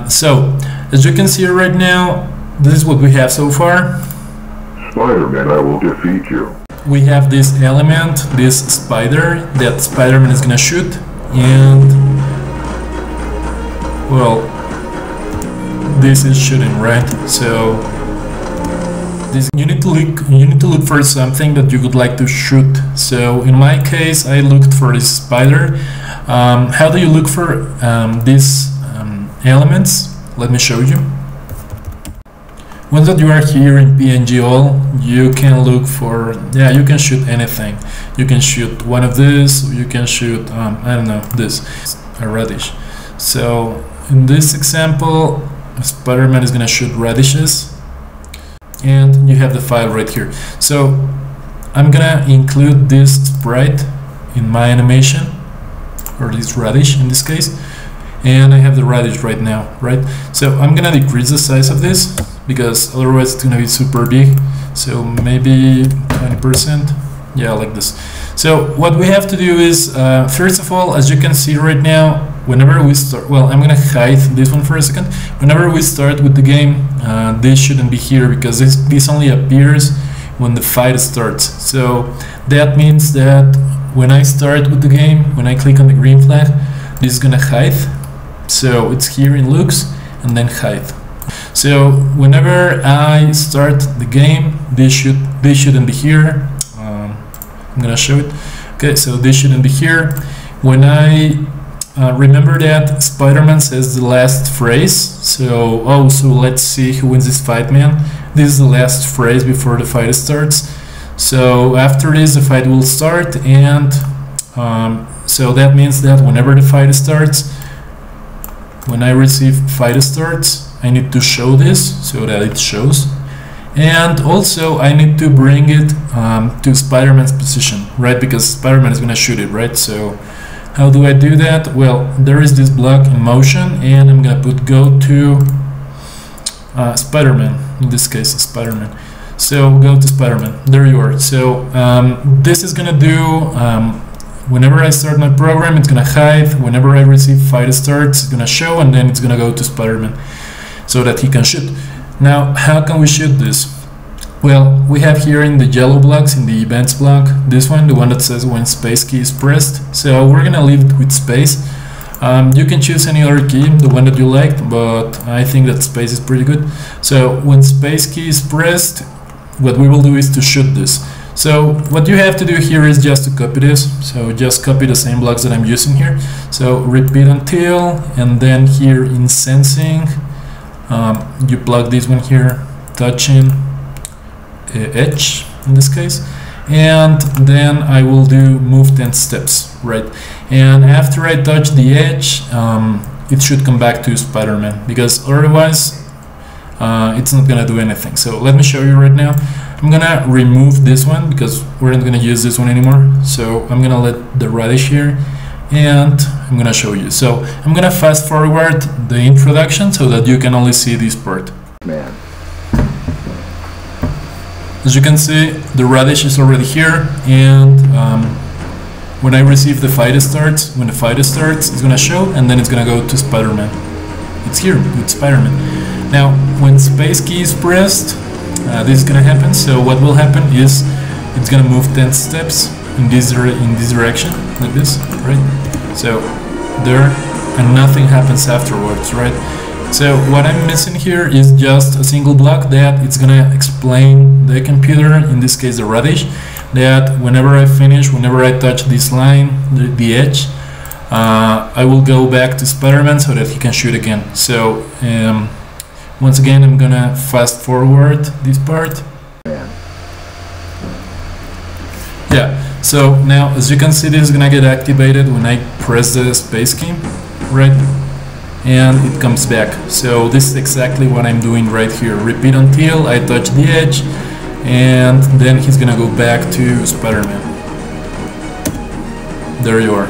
So as you can see right now, this is what we have so far. Spider-Man, I will defeat you. We have this element, this spider that Spider-Man is gonna shoot, and well, this is shooting, right? So this, you need to look for something that you would like to shoot. So in my case, I looked for this spider. How do you look for these elements? Let me show you. Once that you are here in PNG-all, you can look for, yeah, you can shoot anything. You can shoot one of these, you can shoot, I don't know, this, a radish. So in this example, Spider-Man is gonna shoot radishes, and you have the file right here. So I'm gonna include this sprite in my animation, or this radish in this case, and I have the radish right now, right? So I'm gonna decrease the size of this because otherwise it's gonna be super big. So maybe 20%, yeah, like this. So what we have to do is, first of all, as you can see right now, whenever we start, well, I'm gonna hide this one for a second. Whenever we start with the game, this shouldn't be here because this only appears when the fight starts. So that means that when I start with the game, when I click on the green flag, this is gonna hide. So it's here in looks and then hide. So whenever I start the game, this shouldn't be here. I'm gonna show it. Okay, so this shouldn't be here. When I remember that Spider-Man says the last phrase. So so let's see who wins this fight, man. This is the last phrase before the fight starts. So after this, the fight will start, and so that means that whenever the fight starts, when I receive fight starts, I need to show this so that it shows, and also I need to bring it to Spider-Man's position, right? Because Spider-Man is gonna shoot it, right? So how do I do that? Well, there is this block in motion, and I'm gonna put go to Spider-Man, in this case Spider-Man. So go to Spider-Man, there you are. So this is gonna do, whenever I start my program, it's gonna hide. Whenever I receive fight starts, it's gonna show, and then it's gonna go to Spider-Man so that he can shoot. Now, how can we shoot this? Well, we have here in the yellow blocks, in the events block, this one, the one that says when space key is pressed. So we're gonna leave it with space. You can choose any other key, the one that you liked, but I think that space is pretty good. So when space key is pressed, what we will do is to shoot this. So what you have to do here is just to copy this. So just copy the same blocks that I'm using here. So repeat until, and then here in sensing, you plug this one here, touching edge in this case, and then I will do move 10 steps, right? And after I touch the edge, it should come back to Spider-Man, because otherwise it's not gonna do anything. So let me show you right now. I'm gonna remove this one because we're not gonna use this one anymore. So I'm gonna let the radish here, and I'm gonna show you. So I'm gonna fast forward the introduction so that you can only see this part. Man. As you can see, the radish is already here, and when I receive the fight starts, when the fight starts, it's gonna show, and then it's gonna go to Spider-Man. It's here with Spider-Man. Now, when space key is pressed, this is gonna happen. So what will happen is it's gonna move 10 steps in this direction, like this, right? So there, and nothing happens afterwards, right? So what I'm missing here is just a single block that it's gonna explain the computer, in this case the radish, that whenever I finish, whenever I touch this line, the edge, I will go back to Spider-Man so that he can shoot again. So once again, I'm gonna fast forward this part. Yeah, so now as you can see, this is gonna get activated when I press the space key, right? And it comes back. So this is exactly what I'm doing right here. Repeat until I touch the edge, and then he's gonna go back to Spider-Man. There you are.